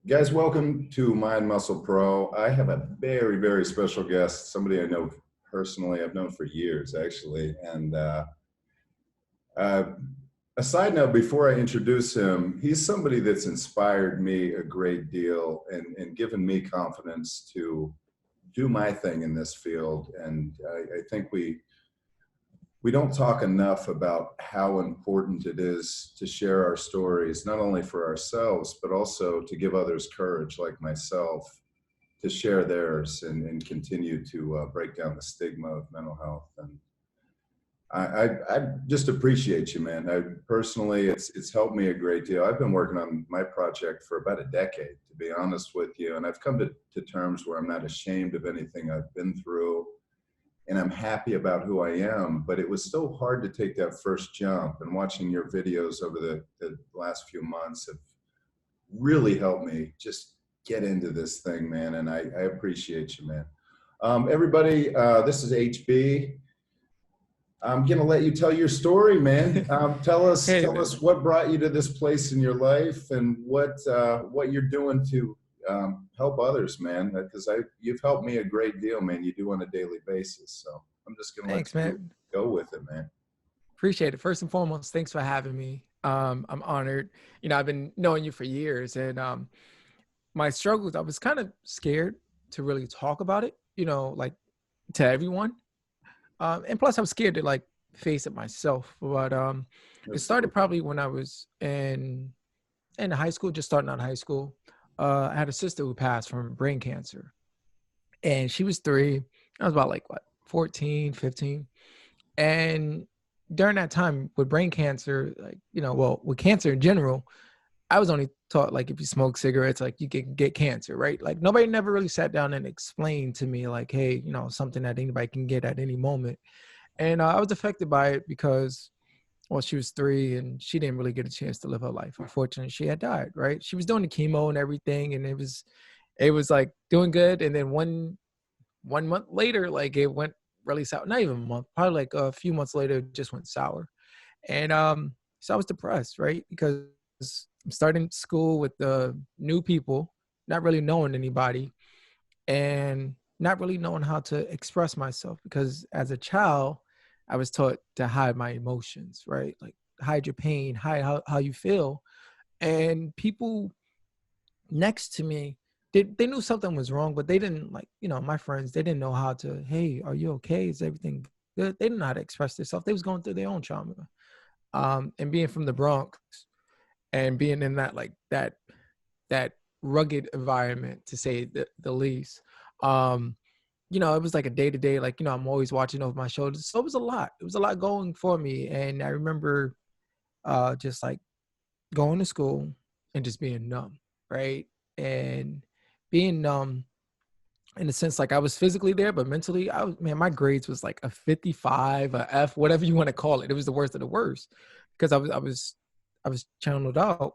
Guys, welcome to Mind Muscle Pro. I have a very, very special guest, somebody I know personally, I've known for years actually. And uh, a side note before I introduce him, he's somebody that's inspired me a great deal and given me confidence to do my thing in this field. And I think we don't talk enough about how important it is to share our stories, not only for ourselves, but also to give others courage, like myself, to share theirs and continue to break down the stigma of mental health. And I just appreciate you, man. I personally, it's helped me a great deal. I've been working on my project for about a decade, to be honest with you. And I've come to terms where I'm not ashamed of anything I've been through, and I'm happy about who I am, but it was so hard to take that first jump. And watching your videos over the last few months have really helped me just get into this thing, man. And I appreciate you, man. Everybody, this is HB. I'm gonna let you tell your story, man. Tell Hey, us what brought you to this place in your life and what you're doing to help others, man. Because you've helped me a great deal, man. You do on a daily basis. So I'm just gonna let thanks, you man. go with it, man. Appreciate it. First and foremost, thanks for having me. I'm honored. I've been knowing you for years, and my struggles, I was kind of scared to really talk about it, like to everyone. And plus, I was scared to like face it myself. But it That's started probably when I was in high school, just starting out of high school. I had a sister who passed from brain cancer, and she was 3. I was about like what, 14, 15. And during that time with brain cancer, like, well, with cancer in general, I was only taught like if you smoke cigarettes, like you can get cancer, right? Like nobody never really sat down and explained to me like, hey, something that anybody can get at any moment. And I was affected by it because, well, she was 3 and she didn't really get a chance to live her life. Unfortunately, she had died, right? She was doing the chemo and everything, and it was like doing good. And then one month later, like it went really sour. Not even a month, probably like a few months later, it just went sour. And so I was depressed, right? Because I'm starting school with the new people, not really knowing anybody, and not really knowing how to express myself. Because as a child, I was taught to hide my emotions, right? Like hide your pain, hide how you feel. And people next to me, they knew something was wrong, but they didn't, like, my friends, they didn't know how to, hey, are you okay? Is everything good? They didn't know how to express themselves. They was going through their own trauma. And being from the Bronx and being in that, like that rugged environment, to say the least, um, it was like a day to day, like, I'm always watching over my shoulders. So it was a lot. It was a lot going for me. And I remember just like going to school and just being numb, right? And being numb in a sense, like I was physically there, but mentally, man, my grades was like a 55, a F, whatever you want to call it. It was the worst of the worst because I was channeled out.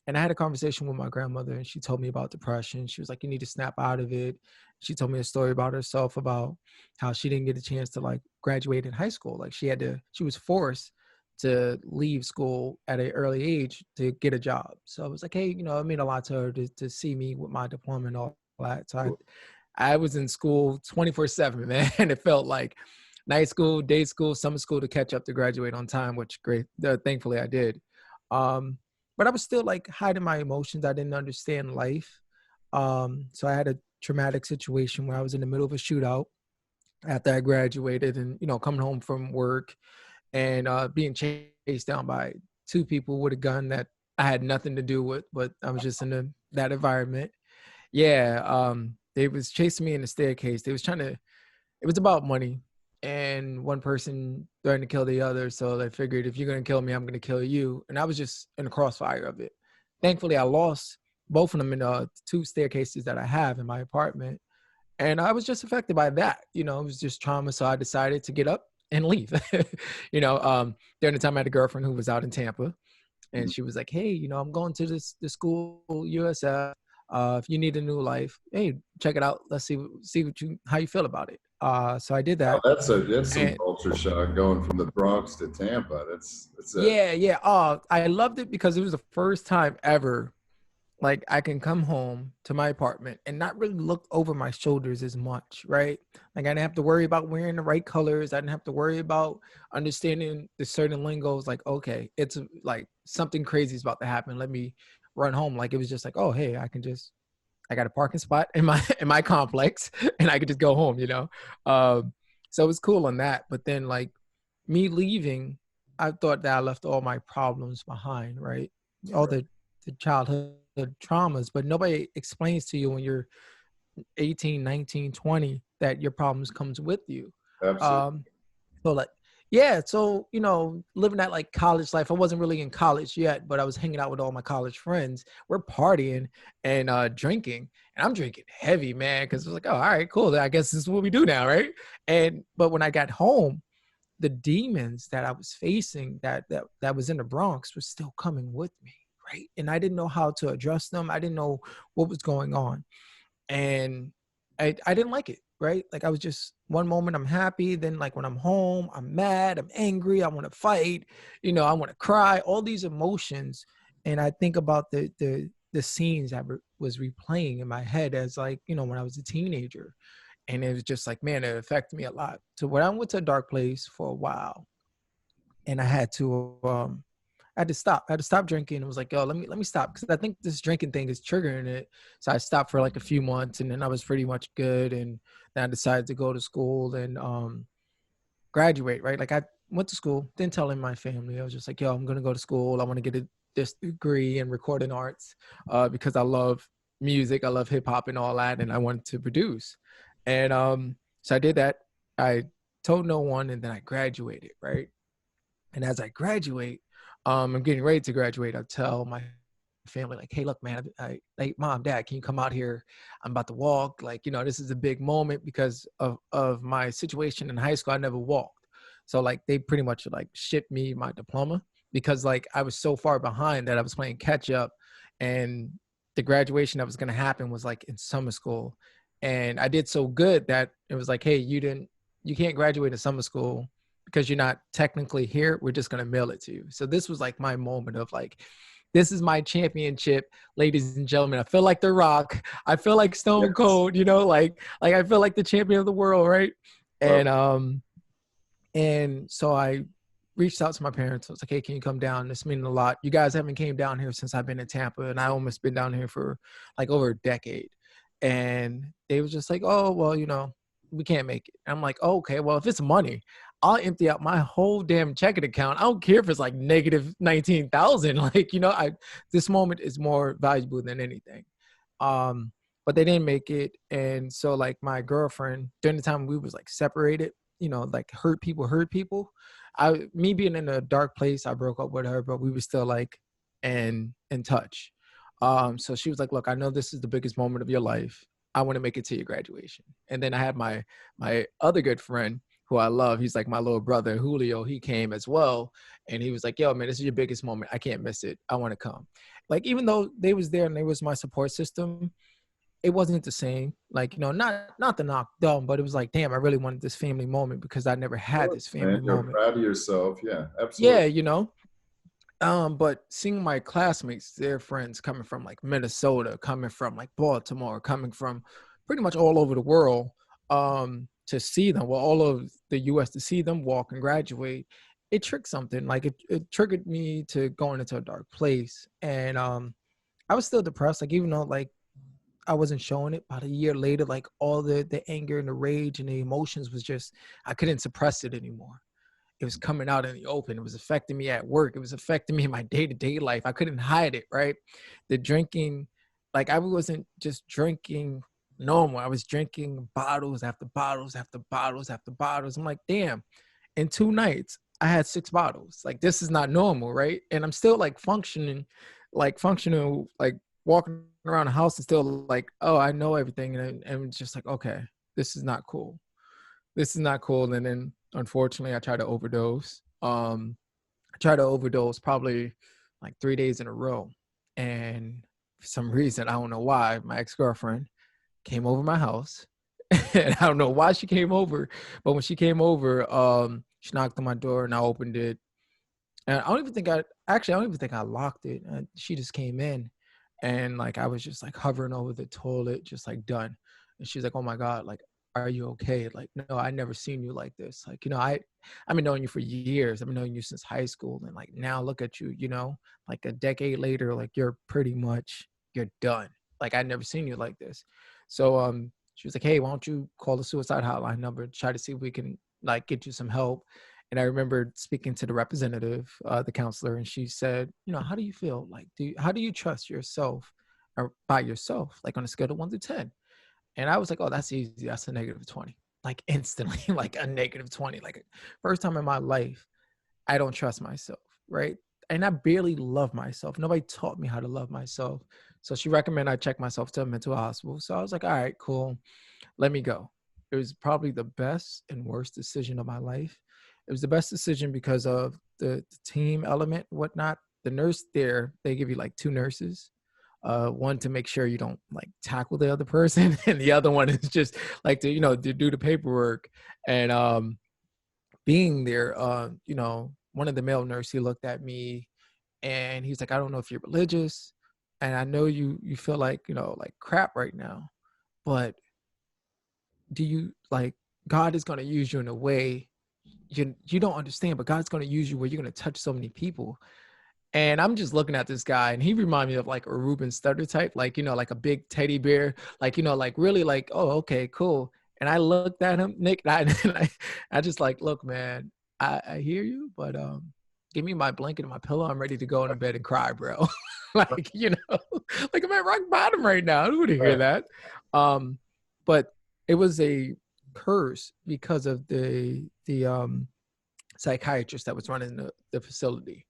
And I had a conversation with my grandmother, and she told me about depression. She was like, you need to snap out of it. She told me a story about herself, about how she didn't get a chance to like graduate in high school. Like she was forced to leave school at an early age to get a job. So I was like, hey, it meant a lot to her to see me with my diploma and all that. So I was in school 24/7, man. And it felt like night school, day school, summer school to catch up to graduate on time, which great. Thankfully I did. Um, but I was still like hiding my emotions. I didn't understand life. So I had a traumatic situation where I was in the middle of a shootout after I graduated, and, coming home from work and being chased down by 2 people with a gun that I had nothing to do with, but I was just in that environment. Yeah, they was chasing me in the staircase. They was trying to. It was about money, and one person threatened to kill the other. So they figured, if you're gonna kill me, I'm gonna kill you. And I was just in the crossfire of it. Thankfully, I lost both of them in 2 staircases that I have in my apartment, and I was just affected by that. It was just trauma. So I decided to get up and leave. During the time I had a girlfriend who was out in Tampa, and she was like, hey, I'm going to this school, USF. If you need a new life, hey, check it out. Let's see how you feel about it. So I did Oh, that. that's some And culture shock going from the Bronx to Tampa. That's a yeah. I loved it because it was the first time ever like I can come home to my apartment and not really look over my shoulders as much, right? Like I didn't have to worry about wearing the right colors. I didn't have to worry about understanding the certain lingos. Like, okay, it's like something crazy is about to happen. Let me run home. Like it was just like, oh, hey, I got a parking spot in my in my complex, and I could just go home, you know. Um, so it was cool on that. But then like me leaving, I thought that I left all my problems behind, right? All Right. the childhood traumas, but nobody explains to you when you're 18, 19, 20 that your problems comes with you. Absolutely. Um, so like, yeah, so you know, living that like college life. I wasn't really in college yet, but I was hanging out with all my college friends. We're partying and drinking, and I'm drinking heavy, man, because it was like, oh, all right, cool. I guess this is what we do now, right? And but when I got home, the demons that I was facing that was in the Bronx was still coming with me, right? And I didn't know how to address them. I didn't know what was going on, and I didn't like it, right? Like I was just one moment I'm happy, then like when I'm home, I'm mad, I'm angry, I want to fight, you know, I want to cry, all these emotions, and I think about the scenes that was replaying in my head as like you know when I was a teenager, and it was just like man, it affected me a lot. So when I went to a dark place for a while, and I had to stop. I had to stop drinking. It was like, yo, let me stop because I think this drinking thing is triggering it. So I stopped for like a few months, and then I was pretty much good. And then I decided to go to school and graduate. Right, like I went to school, didn't tell my family. I was just like, yo, I'm gonna go to school. I want to get this degree in recording arts because I love music, I love hip hop and all that, and I wanted to produce. And so I did that. I told no one, and then I graduated. Right, and as I graduate, I'm getting ready to graduate. I tell my family, like, hey, look, man, like, mom, dad, can you come out here? I'm about to walk. Like, you know, this is a big moment because of my situation in high school. I never walked. So like they pretty much like shipped me my diploma because like I was so far behind that I was playing catch up, and the graduation that was gonna happen was like in summer school. And I did so good that it was like, hey, you can't graduate in summer school because you're not technically here. We're just gonna mail it to you. So this was like my moment of like, this is my championship, ladies and gentlemen. I feel like The Rock. I feel like Stone Yes. Cold. You know, like I feel like the champion of the world, right? Love. And so I reached out to my parents. I was like, hey, can you come down? This means a lot. You guys haven't came down here since I've been in Tampa, and I almost been down here for like over a decade. And they was just like, oh, well, you know, we can't make it. I'm like, oh, okay, well, if it's money, I'll empty out my whole damn checking account. I don't care if it's like negative 19,000. Like, you know, this moment is more valuable than anything. Um, but they didn't make it. And so like my girlfriend, during the time we was like separated, you know, like hurt people. Me being in a dark place, I broke up with her, but we were still like in touch. So she was like, look, I know this is the biggest moment of your life. I want to make it to your graduation. And then I had my other good friend who I love. He's like my little brother, Julio. He came as well. And he was like, yo, man, this is your biggest moment. I can't miss it. I want to come. Like, even though they was there and they was my support system, it wasn't the same. Like, you know, not the knock down, but it was like, damn, I really wanted this family moment because I never Of had course, this man. family You're moment. proud of yourself. Yeah, absolutely. Yeah, you know. But seeing my classmates, their friends coming from like Minnesota, coming from like Baltimore, coming from pretty much all over the world, to see them, well, all of the US to see them walk and graduate, it tricked something. Like it triggered me to going into a dark place. And I was still depressed, like even though like I wasn't showing it. About a year later, like all the anger and the rage and the emotions was just I couldn't suppress it anymore. It was coming out in the open. It was affecting me at work. It was affecting me in my day-to-day life. I couldn't hide it, right? The drinking, like I wasn't just drinking normal. I was drinking bottles after bottles after bottles after bottles. I'm like, damn, in 2 nights, I had 6 bottles. Like this is not normal, right? And I'm still like functioning, like walking around the house and still like, oh, I know everything. And it's just like, okay, this is not cool. This is not cool. And then unfortunately I tried to overdose. I tried to overdose probably like 3 days in a row. And for some reason, I don't know why, my ex-girlfriend came over my house. And I don't know why she came over, but when she came over, she knocked on my door and I opened it. And I don't even think I locked it. She just came in And like, I was just like hovering over the toilet, just like done. And she's like, oh my God, like, are you okay? Like, no, I never seen you like this. Like, I've been knowing you for years. I've been knowing you since high school. And like, now look at you, like a decade later, like you're done. Like, I never seen you like this. So, she was like, hey, why don't you call the suicide hotline number, try to see if we can like get you some help. And I remember speaking to the representative, the counselor, and she said, how do you feel? Like, how do you trust yourself or by yourself? Like on a scale of 1 to 10. And I was like, oh, that's easy. That's a -20. Like instantly, like a -20. Like first time in my life, I don't trust myself, right? And I barely love myself. Nobody taught me how to love myself. So she recommended I check myself to a mental hospital. So I was like, all right, cool. Let me go. It was probably the best and worst decision of my life. It was the best decision because of the team element, whatnot. The nurse there, they give you like 2 nurses. One to make sure you don't like tackle the other person, and the other one is just like to do the paperwork. And being there, one of the male nurse, he looked at me and he's like, I don't know if you're religious, and I know you feel like like crap right now, but do you like God is going to use you in a way you don't understand, but God's going to use you where you're going to touch so many people. And I'm just looking at this guy, and he reminded me of like a Ruben Studdard type, like like a big teddy bear, like like really like, oh, okay, cool. And I looked at him, Nick, and I just like, look, man, I hear you, but give me my blanket and my pillow. I'm ready to go into bed and cry, bro. Like like I'm at rock bottom right now. I don't want to hear that. But it was a curse because of the psychiatrist that was running the facility.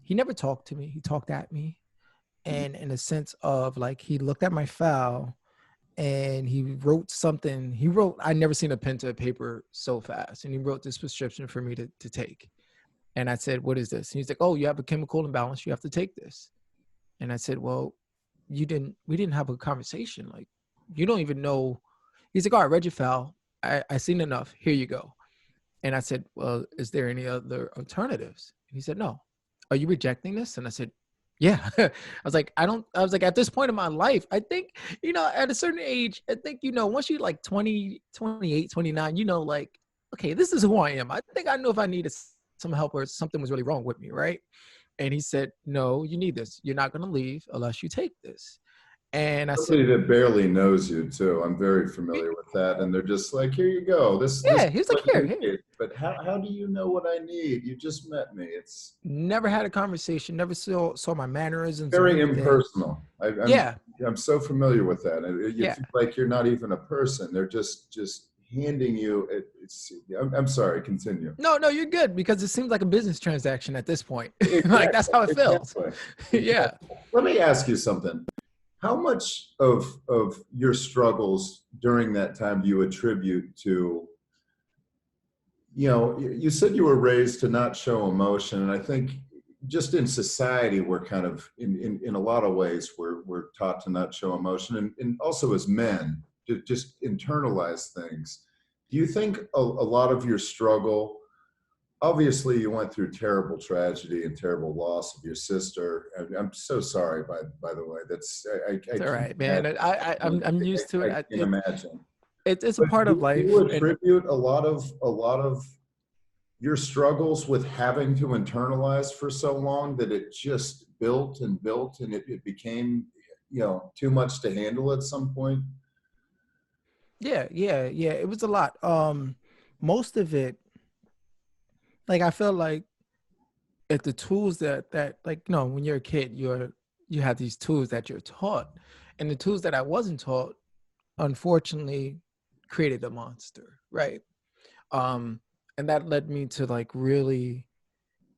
He never talked to me. He talked at me. And in a sense of like, he looked at my file and he wrote something. I never seen a pen to a paper so fast. And he wrote this prescription for me to take. And I said, what is this? And he's like, oh, you have a chemical imbalance. You have to take this. And I said, well, we didn't have a conversation. Like, you don't even know. He's like, all right, read your file. I seen enough. Here you go. And I said, well, is there any other alternatives? And he said, no. Are you rejecting this? And I said, yeah. I was like, at this point in my life, I think, at a certain age, I think, once you're like 20, 28, 29, like, okay, this is who I am. I think I know if I needed some help or something was really wrong with me, right? And he said, no, you need this. You're not going to leave unless you take this. And I Somebody said, that barely knows you too. I'm very familiar with that, and they're just like, "Here you go. This yeah, is he was like, what here, you here. need." But how do you know what I need? You just met me. It's Never had a conversation, never saw my mannerisms or very anything. impersonal. Yeah, I'm so familiar with that. And you yeah. feel like you're not even a person. They're just handing you. It's. I'm sorry. Continue. No, you're good because it seems like a business transaction at this point. Like that's Exactly. how it feels. Exactly. Yeah. Exactly. Let me ask you something. How much of your struggles during that time do you attribute to, you said you were raised to not show emotion, and I think just in society we're kind of in a lot of ways we're taught to not show emotion, and also as men to just internalize things. Do you think a lot of your struggle, obviously you went through terrible tragedy and terrible loss of your sister, and I'm so sorry, by the way. That's I It's all can't right, man. imagine. I'm used to I it. can't imagine. It's a But part of do you life. And attribute a lot of your struggles with having to internalize for so long that it just built and built, and it became too much to handle at some point? yeah, it was a lot. Most of it, like I feel like if the tools that like when you're a kid, you have these tools that you're taught, and the tools that I wasn't taught, unfortunately, created a monster, right? Um, and that led me to like really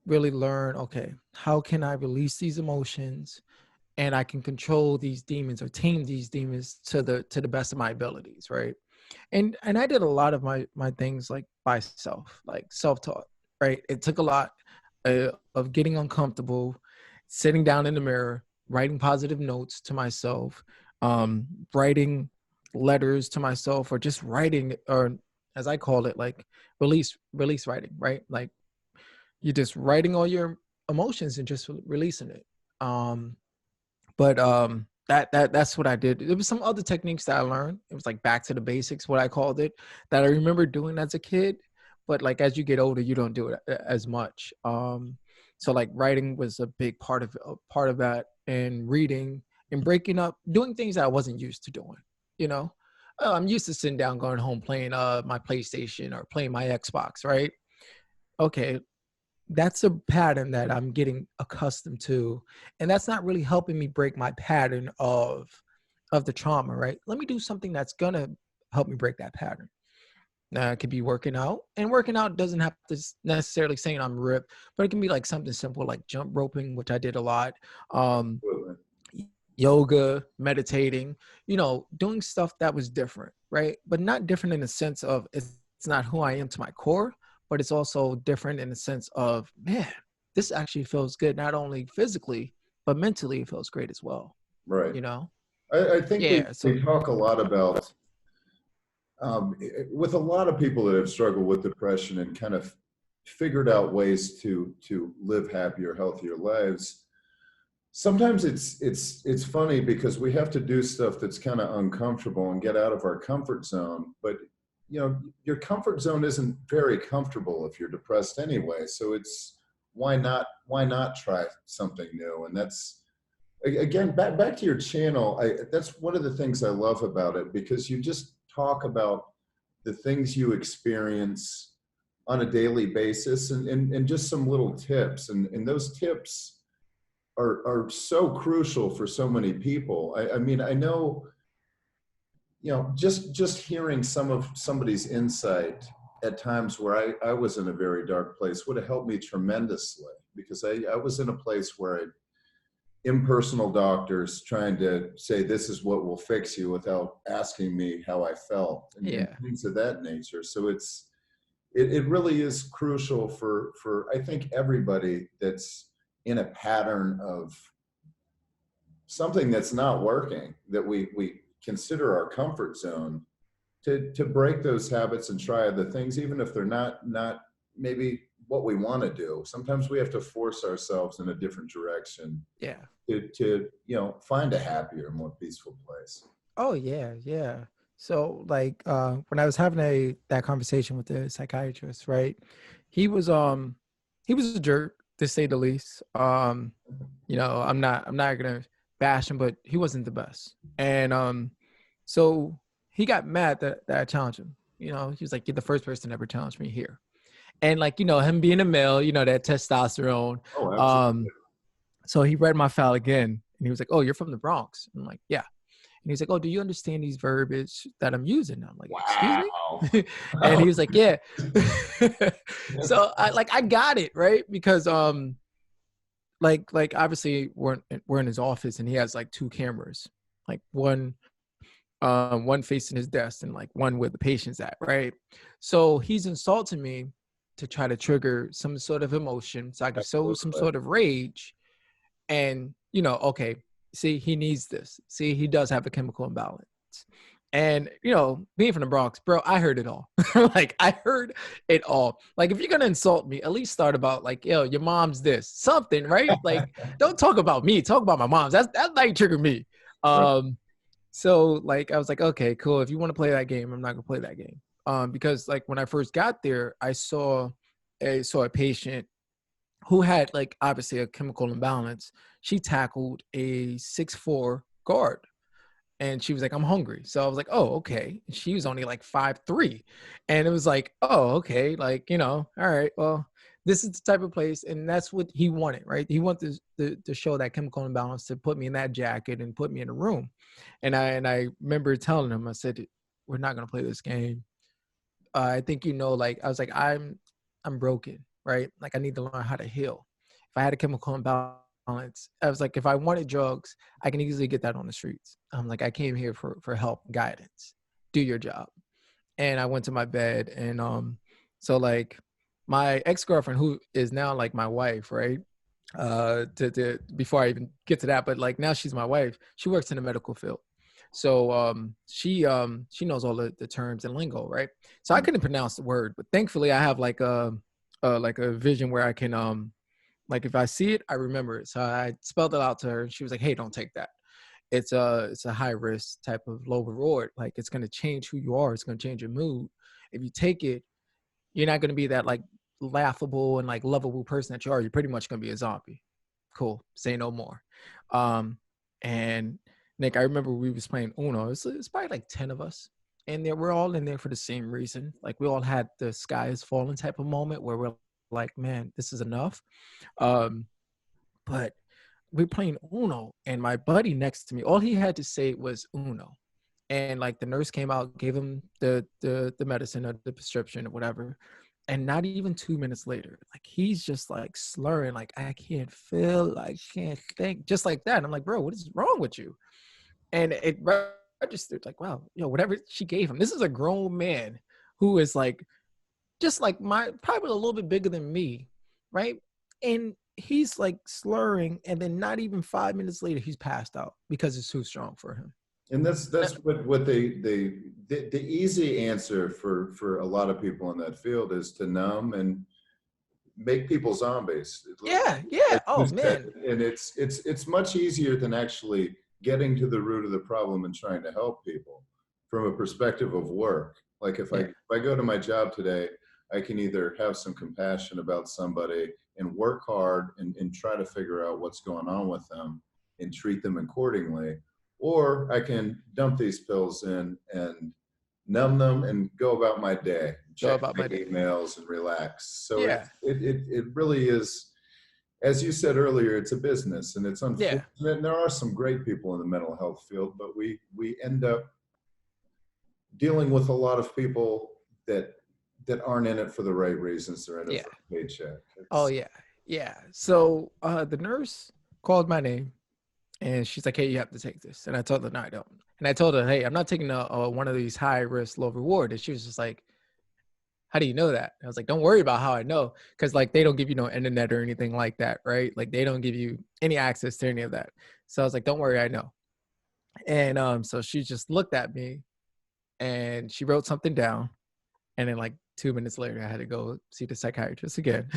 learn, okay, how can I release these emotions and I can control these demons or tame these demons to the best of my abilities, right? And I did a lot of my things like by self, like self-taught, right? It took a lot of getting uncomfortable, sitting down in the mirror, writing positive notes to myself, writing letters to myself, or just writing, or as I call it, like release writing, right? Like you're just writing all your emotions and just releasing it. But that's what I did. There was some other techniques that I learned. It was like back to the basics, what I called it, that I remember doing as a kid. But like as you get older, you don't do it as much. So like writing was a big part of that, and reading and breaking up, doing things that I wasn't used to doing. You know, I'm used to sitting down, going home, playing my PlayStation or playing my Xbox, right? Okay, that's a pattern that I'm getting accustomed to, and that's not really helping me break my pattern of the trauma, right? Let me do something that's gonna help me break that pattern. Now it could be working out, and working out doesn't have to necessarily saying I'm ripped, but it can be like something simple like jump roping, which I did a lot. um Yoga, meditating, doing stuff that was different, right? But not different in the sense of it's not who I am to my core, but it's also different in the sense of, man, this actually feels good, not only physically, but mentally it feels great as well, Right. you know? I think Yeah. So, we talk a lot about, with a lot of people that have struggled with depression and kind of figured out ways to live happier, healthier lives. Sometimes it's funny because we have to do stuff that's kind of uncomfortable and get out of our comfort zone. But your comfort zone isn't very comfortable if you're depressed anyway. So it's why not try something new? And that's, again, back to your channel. That's one of the things I love about it, because you just talk about the things you experience on a daily basis, and just some little tips, and those tips are so crucial for so many people. I mean, I know, just hearing some of somebody's insight at times where I was in a very dark place would have helped me tremendously, because I was in a place where impersonal doctors trying to say this is what will fix you without asking me how I felt, and yeah. things of that nature. So it really is crucial for I think everybody that's in a pattern of something that's not working, that we consider our comfort zone, to break those habits and try other things, even if they're not maybe what we want to do. Sometimes we have to force ourselves in a different direction Yeah. to find a happier, more peaceful place. Oh yeah, yeah. So like when I was having that conversation with the psychiatrist, right? He was he was a jerk to say the least. I'm not gonna bash him, but he wasn't the best. And so he got mad that I challenged him. He was like, "You're the first person to ever challenge me here." And like, him being a male, that testosterone. Oh, absolutely. Um, so he read my file again and he was like, "Oh, you're from the Bronx." I'm like, "Yeah." And he's like, "Oh, do you understand these verbiage that I'm using?" I'm like, "Excuse me?" Wow. And Oh, he was like, "Yeah." So I got it, right? Because like obviously we're in his office and he has like two cameras, like one facing his desk and like one where the patient's at, right? So he's insulting me to try to trigger some sort of emotion so I can show some absolutely. sort of rage. And okay, see, he needs this. See, he does have a chemical imbalance. And being from the Bronx, bro, I heard it all. Like I heard it all. Like if you're gonna insult me, at least start about like, yo, your mom's this something, right? Like don't talk about me, talk about my mom's. That's like trigger me. Right. So like I was like, okay, cool. If you want to play that game, I'm not gonna play that game. Because like when I first got there, I saw a patient who had like obviously a chemical imbalance. She tackled a 6'4" guard, and she was like, "I'm hungry." So I was like, "Oh, okay." And she was only like 5'3", and it was like, "Oh, okay." Like all right, well, this is the type of place, and that's what he wanted, right? He wanted to show that chemical imbalance, to put me in that jacket and put me in a room. And I remember telling him, I said, "We're not gonna play this game. I think like I was like, I'm broken, right? Like I need to learn how to heal. If I had a chemical imbalance, I was like, if I wanted drugs, I can easily get that on the streets. I'm like, I came here for help, guidance. Do your job." And I went to my bed, and so like my ex-girlfriend, who is now like my wife, right? To before I even get to that, but like now she's my wife. She works in the medical field. So she knows all the terms and lingo, right? So I couldn't pronounce the word, but thankfully I have like a vision where I can Like if I see it, I remember it. So I spelled it out to her and she was like, hey, don't take that. It's a high risk type of low reward. Like it's going to change who you are. It's going to change your mood. If you take it, you're not going to be that like laughable and like lovable person that you are. You're pretty much going to be a zombie. Cool. Say no more. Um, and Nick, I remember we was playing Uno. It's probably like 10 of us. And we're all in there for the same reason. Like we all had the sky is falling type of moment where we're like, man, this is enough. Um, but we're playing Uno, and my buddy next to me, all he had to say was Uno. And like the nurse came out, gave him the medicine or the prescription or whatever. And not even 2 minutes later, like he's just like slurring, like I can't feel, I can't think, just like that. And I'm like, bro, what is wrong with you? And it registered like, wow, whatever she gave him. This is a grown man who is like just like my probably a little bit bigger than me, right? And he's like slurring, and then not even 5 minutes later, he's passed out because it's too strong for him. And that's what the easy answer for a lot of people in that field is to numb and make people zombies. Yeah. Like Oh you said, man. and it's much easier than actually getting to the root of the problem and trying to help people from a perspective of work. Like Yeah. if I go to my job today, I can either have some compassion about somebody and work hard and try to figure out what's going on with them and treat them accordingly, or I can dump these pills in and numb them and go about my day, Go check about my my day. emails and relax. So Yeah. it really is, as you said earlier, it's a business, and it's Yeah. unfortunate. And there are some great people in the mental health field, but we end up dealing with a lot of people that aren't in it for the right reasons. They're in it Yeah. for a paycheck. Oh It's, yeah. Yeah. So the nurse called my name and she's like, hey, you have to take this. And I told her, no, I don't. And I told her, hey, I'm not taking one of these high risk, low reward. And she was just like, how do you know that? And I was like, don't worry about how I know. Cause like they don't give you no internet or anything like that, right? Like they don't give you any access to any of that. So I was like, don't worry, I know. And so she just looked at me and she wrote something down. And then like 2 minutes later, I had to go see the psychiatrist again.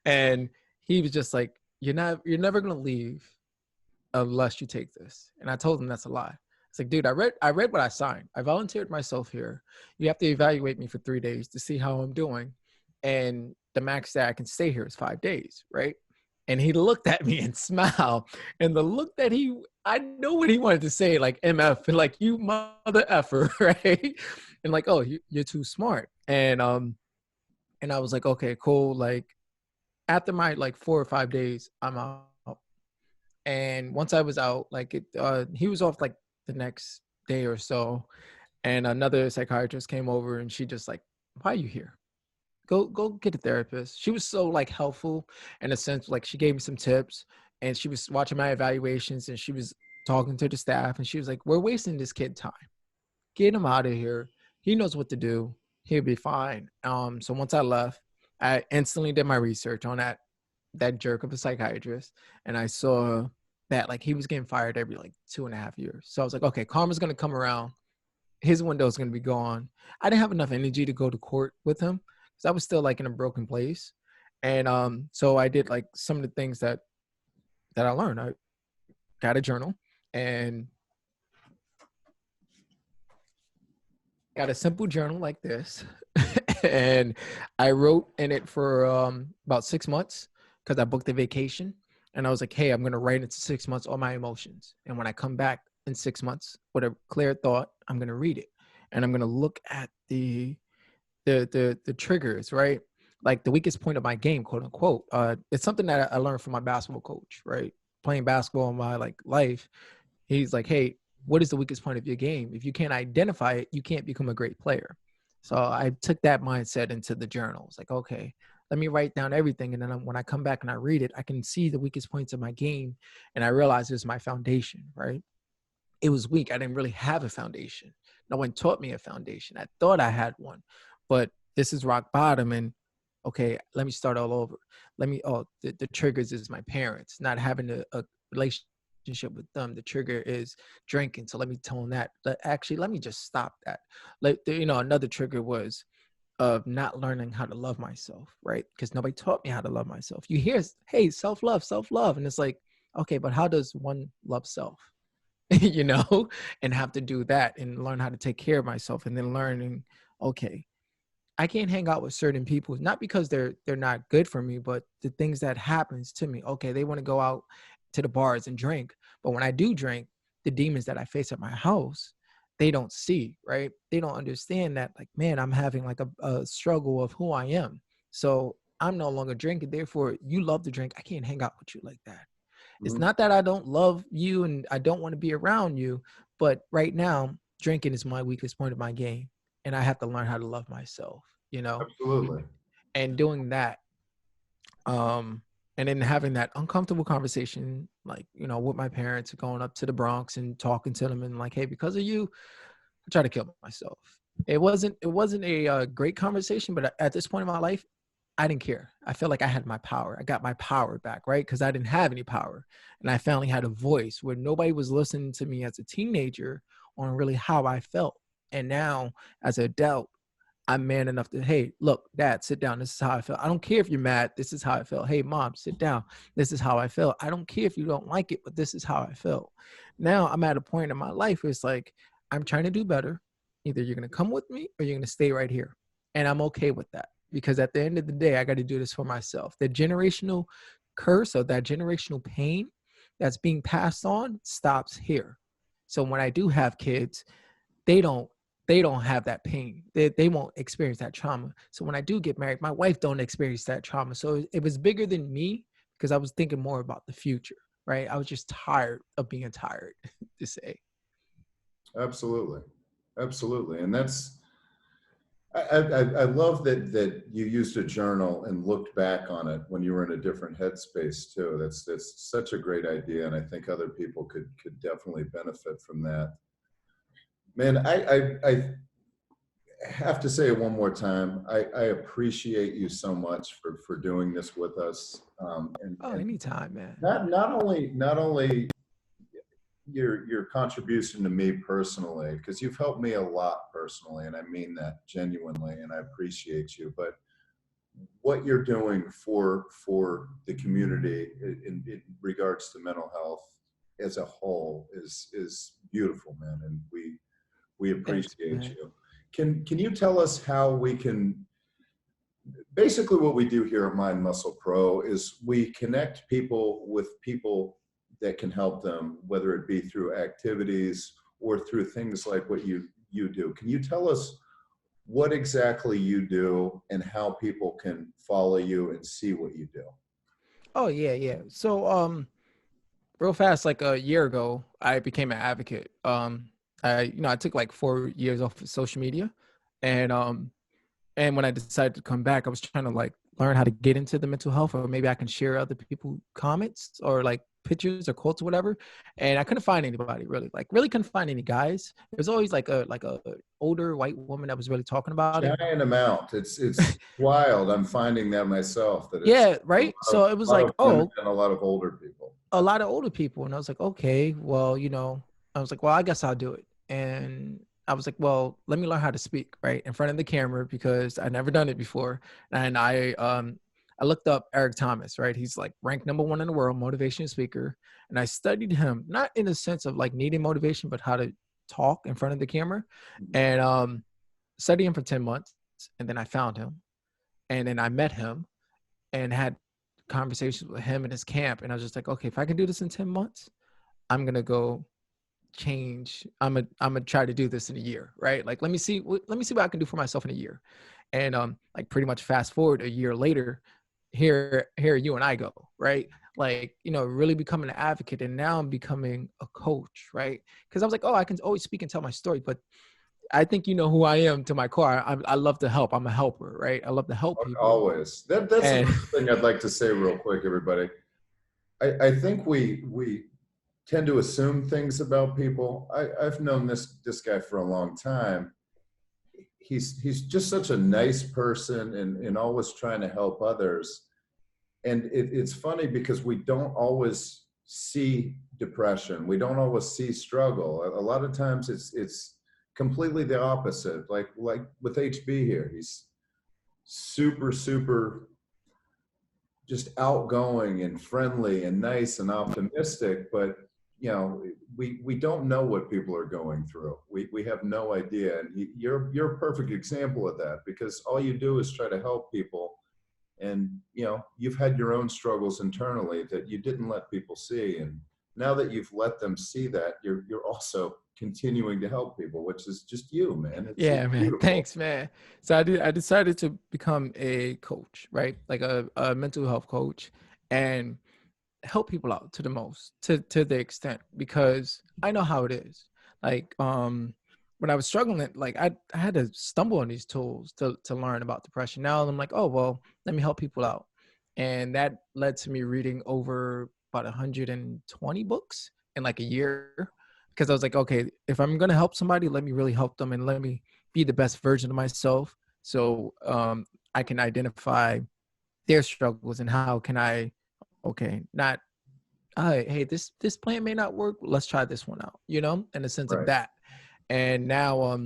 And he was just like, you're never gonna leave unless you take this. And I told him that's a lie. It's like, dude, I read what I signed. I volunteered myself here. You have to evaluate me for 3 days to see how I'm doing. And the max that I can stay here is 5 days, right? And he looked at me and smiled. And the look that I know what he wanted to say, like MF, and like you mother effer, right? And like, oh, you're too smart. And I was like, okay, cool. Like after my like 4 or 5 days, I'm out. And once I was out, like he was off like the next day or so, and another psychiatrist came over, and she just like, "Why are you here? Go get a therapist." She was so like helpful in a sense, like she gave me some tips, and she was watching my evaluations, and she was talking to the staff, and she was like, "We're wasting this kid time. Get him out of here. He knows what to do. He'll be fine." So once I left, I instantly did my research on that jerk of a psychiatrist, and I saw that like he was getting fired every like 2.5 years. So I was like, okay, karma's gonna come around. His window's gonna be gone. I didn't have enough energy to go to court with him because I was still like in a broken place. And so I did like some of the things that I learned. I got a journal and got a simple journal like this. And I wrote in it for about 6 months because I booked a vacation. And I was like, hey, I'm going to write into 6 months all my emotions. And when I come back in 6 months with a clear thought, I'm going to read it. And I'm going to look at the triggers, right? Like the weakest point of my game, quote unquote. It's something that I learned from my basketball coach, right? Playing basketball in my like life. He's like, hey, what is the weakest point of your game? If you can't identify it, you can't become a great player. So I took that mindset into the journal. It's like, okay, let me write down everything. And then when I come back and I read it, I can see the weakest points of my game. And I realize it's my foundation, right? It was weak. I didn't really have a foundation. No one taught me a foundation. I thought I had one, but this is rock bottom. And okay, let me start all over. The triggers is my parents, not having a relationship with them. The trigger is drinking. So let me tone that. Actually, let me just stop that. Another trigger was of not learning how to love myself, right? Because nobody taught me how to love myself. You hear, hey, self love. And it's like, okay, but how does one love self? you know, and have to do that and learn how to take care of myself, and then learning, okay, I can't hang out with certain people, not because they're not good for me, but the things that happens to me. Okay, they want to go out to the bars and drink, but when I do drink, the demons that I face at my house, they don't see, right? They don't understand that, like, man, I'm having like a struggle of who I am. So I'm no longer drinking. Therefore, you love to drink. I can't hang out with you like that. It's Mhm. not that I don't love you and I don't want to be around you, but right now, drinking is my weakest point of my game. And I have to learn how to love myself, you know? Absolutely. And doing that, um, and then having that uncomfortable conversation, like, you know, with my parents, going up to the Bronx and talking to them and like, hey, because of you, I tried to kill myself. It wasn't a great conversation, but at this point in my life, I didn't care. I felt like I had my power. I got my power back, right? Because I didn't have any power. And I finally had a voice where nobody was listening to me as a teenager on really how I felt. And now, as an adult, I'm man enough to, hey, look, dad, sit down. This is how I feel. I don't care if you're mad. This is how I felt. Hey, mom, sit down. This is how I felt. I don't care if you don't like it, but this is how I felt. Now I'm at a point in my life where it's like, I'm trying to do better. Either you're going to come with me or you're going to stay right here. And I'm okay with that, because at the end of the day, I got to do this for myself. The generational curse or that generational pain that's being passed on stops here. So when I do have kids, they don't they don't have that pain. They won't experience that trauma. So when I do get married, my wife don't experience that trauma. So it was bigger than me, because I was thinking more about the future, right? I was just tired of being tired to say. Absolutely. Absolutely. And I love that you used a journal and looked back on it when you were in a different headspace too. That's such a great idea, and I think other people could definitely benefit from that. Man, I have to say it one more time. I appreciate you so much for doing this with us, Oh, and anytime, man. not only your contribution to me personally, because you've helped me a lot personally, and I mean that genuinely, and I appreciate you. But what you're doing for the community in regards to mental health as a whole is beautiful, man, and we Thanks, appreciate man. you. Can you tell us how we can, basically what we do here at Mind Muscle Pro is we connect people with people that can help them, whether it be through activities or through things like what you do. Can you tell us what exactly you do and how people can follow you and see what you do? Oh yeah, yeah. So real fast, like a year ago, I became an advocate. I took like 4 years off of social media, and when I decided to come back, I was trying to like learn how to get into the mental health, or maybe I can share other people comments or like pictures or quotes or whatever. And I couldn't find anybody really, like really couldn't find any guys. There's always like a older white woman that was really talking about it. Giant amount. It's wild. I'm finding that myself, that it's Yeah, right. So it was a lot like, of women oh, and a lot of older people. a lot of older people. And I was like, okay, well, I was like, well, I guess I'll do it. And I was like, well, let me learn how to speak right in front of the camera, because I never done it before. And I looked up Eric Thomas, right? He's like ranked #1 in the world, motivation speaker. And I studied him, not in the sense of like needing motivation, but how to talk in front of the camera. And studied him for 10 months. And then I found him. And then I met him and had conversations with him in his camp. And I was just like, okay, if I can do this in 10 months, I'm gonna go change. I'm gonna try to do this in a year, right? Like let me see what I can do for myself in a year. And like pretty much fast forward a year later, here you and I go, right? Like, really becoming an advocate, and now I'm becoming a coach, right? Because I was like, oh, I can always speak and tell my story, but I think you know who I am to my core. I love to help. I'm a helper, right? I love to help people. Always. That's And another thing I'd like to say real quick, everybody. I think we tend to assume things about people. I've known this guy for a long time. He's just such a nice person and always trying to help others. And it's funny because we don't always see depression. We don't always see struggle. A lot of times it's completely the opposite. Like with HB here, super, super just outgoing and friendly and nice and optimistic, but we don't know what people are going through. We have no idea, and you're a perfect example of that, because all you do is try to help people, and you've had your own struggles internally that you didn't let people see, and now that you've let them see that, you're also continuing to help people, which is just you, man. It's Yeah, man. beautiful. Thanks, man. So I decided to become a coach, right? Like a mental health coach, and help people out to the most, to the extent, because I know how it is. Like when I was struggling, like I had to stumble on these tools to learn about depression. Now I'm like, oh well, let me help people out. And that led to me reading over about 120 books in like a year, because I was like, okay, if I'm gonna help somebody, let me really help them and let me be the best version of myself. So I can identify their struggles and how can I, okay, not, hey, this plan may not work. Let's try this one out, in the sense of Right. that. And now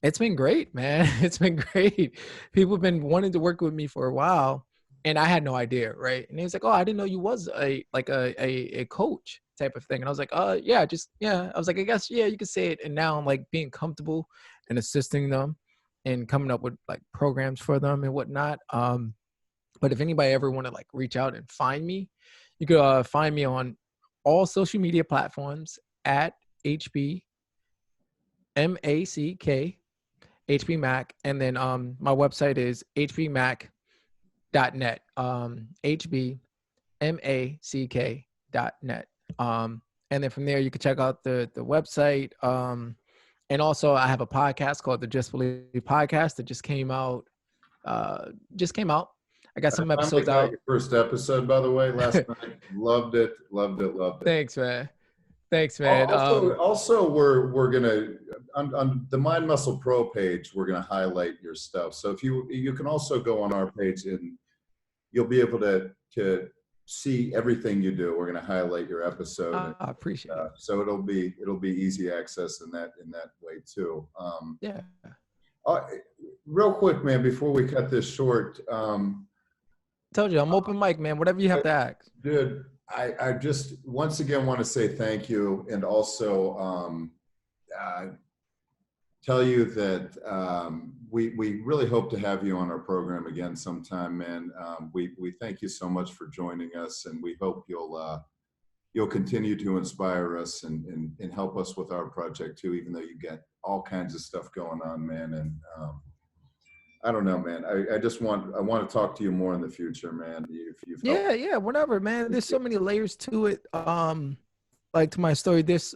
it's been great, man. It's been great. People have been wanting to work with me for a while, and I had no idea, right? And he was like, oh, I didn't know you was a coach type of thing. And I was like, yeah, yeah. I was like, I guess, yeah, you could say it. And now I'm like being comfortable and assisting them and coming up with like programs for them and whatnot. But if anybody ever want to like reach out and find me, you could find me on all social media platforms at HB MACK, HB Mack. And then my website is hbmack.net. HBMACK.net. And then from there you can check out the website. And also I have a podcast called the Just Believe Podcast that just came out. I got I some finally episodes got out. your first episode, by the way, last night. Loved it, loved it, loved it. Thanks, man. Thanks, man. Also, we're gonna on the Mind Muscle Pro page, we're gonna highlight your stuff. So if you can also go on our page and you'll be able to see everything you do. We're gonna highlight your episode. I appreciate it. So it'll be easy access in that way too. Yeah. Uh, Real quick, man, before we cut this short, Told you, I'm open mic, man. Whatever you have to ask. dude, I just once again want to say thank you, and also tell you that we really hope to have you on our program again sometime, man. We thank you so much for joining us, and we hope you'll continue to inspire us and help us with our project too, even though you get all kinds of stuff going on, man. And I don't know, man. I want to talk to you more in the future, man. You've helped. Yeah, whatever, man. There's so many layers to it. Like to my story, it's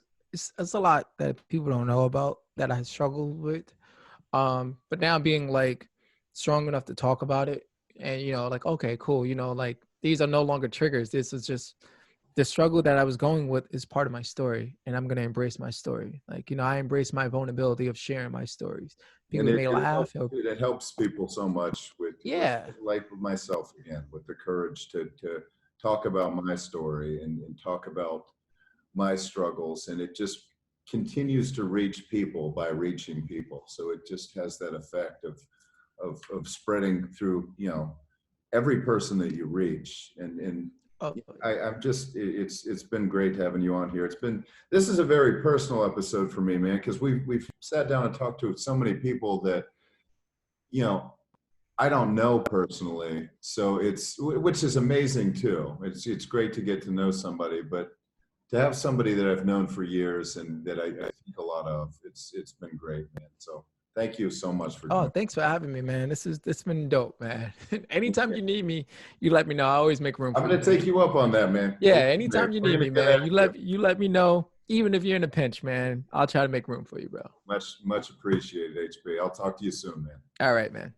a lot that people don't know about that I struggled with. But now being like strong enough to talk about it, and like, okay, cool. Like these are no longer triggers. This is just the struggle that I was going with is part of my story, and I'm gonna embrace my story. Like, I embrace my vulnerability of sharing my stories. People And may laugh. it helps people so much with life of myself again, with the courage to talk about my story and talk about my struggles, and it just continues to reach people by reaching people. So it just has that effect of spreading through every person that you reach. And I'm just it's been great having you on here. This is a very personal episode for me, man, because we've sat down and talked to so many people that I don't know personally, so which is amazing too. It's great to get to know somebody, but to have somebody that I've known for years and that I think a lot of, it's been great, man. So thank you so much for joining. Thanks for having me, man. This been dope, man. Anytime you need me, you let me know. I always make room for you. I'm gonna take you up on that, man. Yeah, anytime you need me, man. You let me know. Even if you're in a pinch, man, I'll try to make room for you, bro. Much appreciated, HB. I'll talk to you soon, man. All right, man.